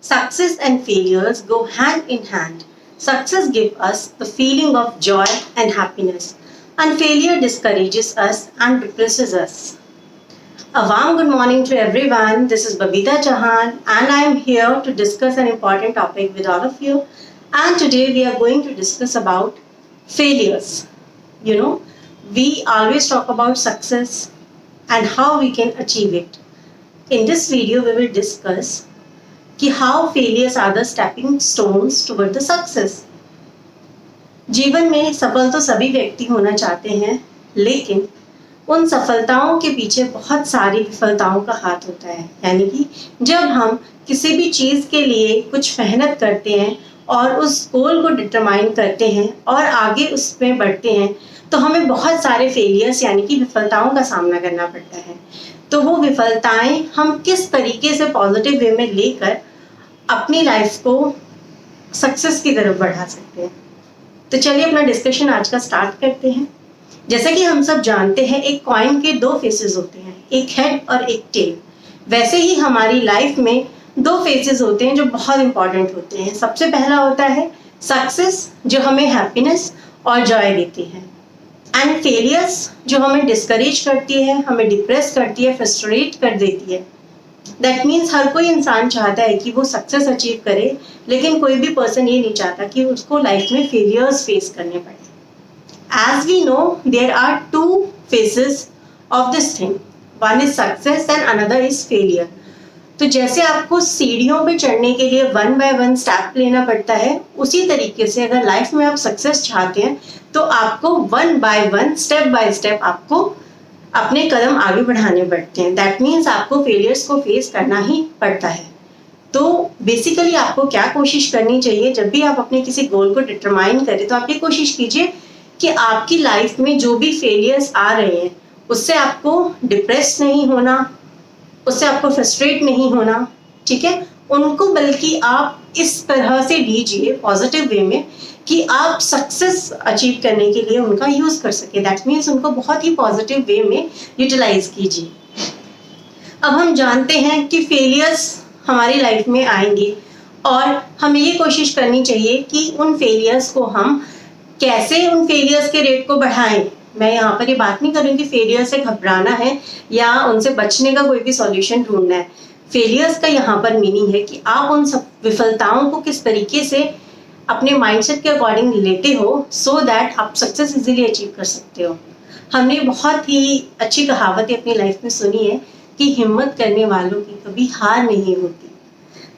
Success and failures go hand in hand. Success gives us the feeling of joy and happiness, and failure discourages us and depresses us. A warm good morning to everyone. This is Babita Chauhan, and I am here to discuss an important topic with all of you. And today we are going to discuss about failures. We always talk about success and how we can achieve it. In this video, we will discuss how failures are the stepping stones toward the success. जीवन में सफल तो सभी व्यक्ति होना चाहते हैं, लेकिन उन सफलताओं के पीछे बहुत सारी विफलताओं का हाथ होता है। यानी कि जब हम किसी भी चीज़ के लिए कुछ मेहनत करते हैं और उस गोल को डिटरमाइन करते हैं और आगे उसमें बढ़ते हैं, तो हमें बहुत सारे फेलियर्स यानी कि विफलताओं का सामना करना पड़ता है। तो वो विफलताएं हम किस तरीके से पॉजिटिव वे में लेकर अपनी लाइफ को सक्सेस की तरफ बढ़ा सकते हैं। तो चलिए अपना डिस्कशन आज का स्टार्ट करते हैं। जैसा कि हम सब जानते हैं, एक कॉइन के दो फेसेस होते हैं, एक हेड और एक टेल। वैसे ही हमारी लाइफ में दो फेसेस होते हैं जो बहुत इंपॉर्टेंट होते हैं। सबसे पहला होता है सक्सेस, जो हमें हैप्पीनेस और जॉय देती है, एंड फेलियर्स जो हमें डिस्करेज करती है, हमें डिप्रेस करती है, फ्रस्ट्रेट कर देती है। दैट मीन्स हर कोई इंसान चाहता है कि वो सक्सेस अचीव करे, लेकिन कोई भी पर्सन ये नहीं चाहता कि उसको लाइफ में फेलियर्स फेस करने पड़े। As we know, there are two phases of this thing. One is success and another is failure. तो जैसे आपको सीढ़ियों पे चढ़ने के लिए वन बाय वन स्टेप लेना पड़ता है, उसी तरीके से अगर लाइफ में आप सक्सेस चाहते हैं तो आपको one by one, step by step आपको अपने कदम आगे बढ़ाने पड़ते हैं। दैट मीन्स आपको फेलियर्स को फेस करना ही पड़ता है। तो बेसिकली आपको क्या कोशिश करनी चाहिए, जब भी आप अपने किसी गोल को डिटरमाइन करें तो आप ये कोशिश कीजिए कि आपकी लाइफ में जो भी फेलियर्स आ रहे हैं उससे आपको डिप्रेस नहीं होना, उससे आपको फ्रस्ट्रेट नहीं होना, ठीक है, उनको बल्कि आप इस तरह से लीजिए पॉजिटिव वे में कि आप सक्सेस अचीव करने के लिए उनका यूज़ कर सके। दैट मीन्स उनको बहुत ही पॉजिटिव वे में यूटिलाइज कीजिए। अब हम जानते हैं कि फेलियर्स हमारी लाइफ में आएंगे और हमें ये कोशिश करनी चाहिए कि उन फेलियर्स को हम कैसे उन फेलियर्स के रेट को बढ़ाएं। मैं यहाँ पर ये बात नहीं करूँगी फेलियर से घबराना है या उनसे बचने का कोई भी सॉल्यूशन ढूंढना है। फेलियर्स का यहाँ पर मीनिंग है कि आप उन सब विफलताओं को किस तरीके से अपने माइंडसेट के अकॉर्डिंग लेते हो, सो दैट आप सक्सेस इजीली अचीव कर सकते हो। हमने बहुत ही अच्छी कहावतें अपनी लाइफ में सुनी है कि हिम्मत करने वालों की कभी हार नहीं होती।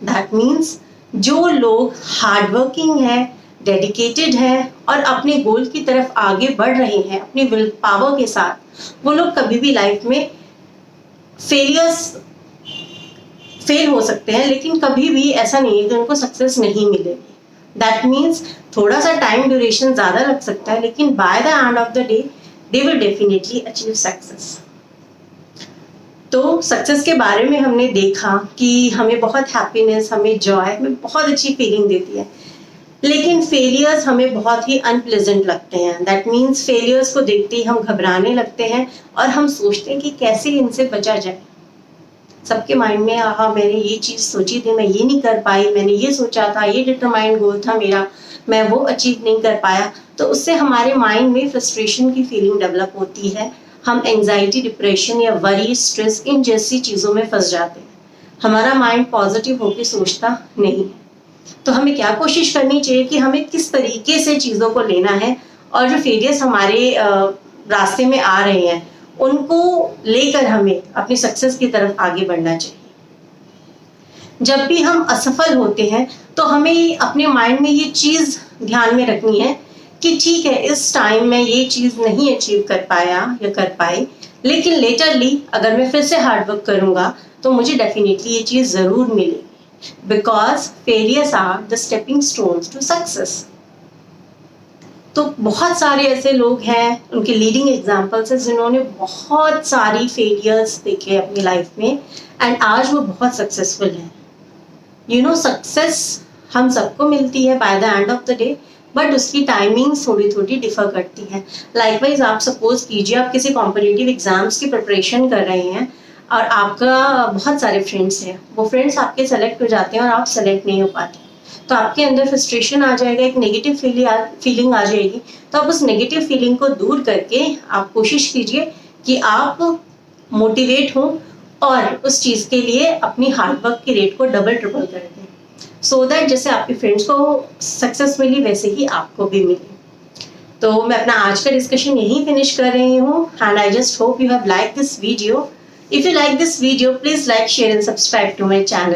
दैट मीन्स जो लोग हार्डवर्किंग है, डेडिकेटेड है और अपने गोल की तरफ आगे बढ़ रहे हैं अपनी विल पावर के साथ, वो लोग कभी भी लाइफ में फेल हो सकते हैं, लेकिन कभी भी ऐसा नहीं है कि उनको सक्सेस नहीं मिलेगी। दैट मीन्स थोड़ा सा टाइम ड्यूरेशन ज़्यादा लग सकता है, लेकिन by the end of the day they will definitely achieve success. तो सक्सेस के बारे में हमने देखा कि हमें बहुत हैप्पीनेस, हमें जॉय, हमें बहुत अच्छी फीलिंग देती है, लेकिन फेलियर्स हमें बहुत ही अनप्लेजेंट लगते हैं। दैट मीन्स फेलियर्स को देखते ही हम घबराने लगते हैं और हम सोचते हैं कि कैसे इनसे बचा जाए। सबके माइंड में मैंने ये चीज़ सोची थी, मैं ये नहीं कर पाई, मैंने ये सोचा था, ये डिटरमाइंड गोल था मेरा, मैं वो अचीव नहीं कर पाया। तो उससे हमारे माइंड में फ्रस्ट्रेशन की फीलिंग डेवलप होती है। हम एंग्जाइटी, डिप्रेशन या वरी, स्ट्रेस, इन जैसी चीज़ों में फंस जाते हैं। हमारा माइंड पॉजिटिव होकर सोचता नहीं है। तो हमें क्या कोशिश करनी चाहिए कि हमें किस तरीके से चीज़ों को लेना है और जो फेलियर्स हमारे रास्ते में आ रहे हैं उनको लेकर हमें अपनी सक्सेस की तरफ आगे बढ़ना चाहिए। जब भी हम असफल होते हैं तो हमें अपने माइंड में ये चीज़ ध्यान में रखनी है कि ठीक है, इस टाइम मैं ये चीज़ नहीं अचीव कर पाया या कर पाई, लेकिन लेटरली अगर मैं फिर से हार्डवर्क करूँगा तो मुझे डेफिनेटली ये चीज़ ज़रूर मिलेगी। Because failures are the stepping stones to success. तो बहुत सारे ऐसे लोग हैं, उनके लीडिंग एग्जाम्पल्स हैं जिन्होंने बहुत सारी फेलियर्स देखे अपनी लाइफ में एंड आज वो बहुत सक्सेसफुल हैं। सक्सेस हम सबको मिलती है by the end of the day, but उसकी टाइमिंग थोड़ी थोड़ी डिफर करती है। लाइकवाइज आप सपोज कीजिए आप किसी कॉम्पिटिटिव एग्जाम्स की प्रिपरेशन कर रहे हैं, और आपका बहुत सारे फ्रेंड्स हैं, वो फ्रेंड्स आपके सेलेक्ट हो जाते हैं और आप सेलेक्ट नहीं हो पाते, तो आपके अंदर फ्रस्ट्रेशन आ जाएगा, एक नेगेटिव फीलिंग आ जाएगी। तो आप उस नेगेटिव फीलिंग को दूर करके आप कोशिश कीजिए कि आप मोटिवेट हों और उस चीज़ के लिए अपनी हार्डवर्क की रेट को डबल ट्रिपल कर दें, सो दैट जैसे आपके फ्रेंड्स को सक्सेस मिली वैसे ही आपको भी मिले। तो मैं अपना आज का डिस्कशन यहीं फिनिश कर रही हूँ, and I just hope you have like this video. If you like this video, please like, share and subscribe to my channel.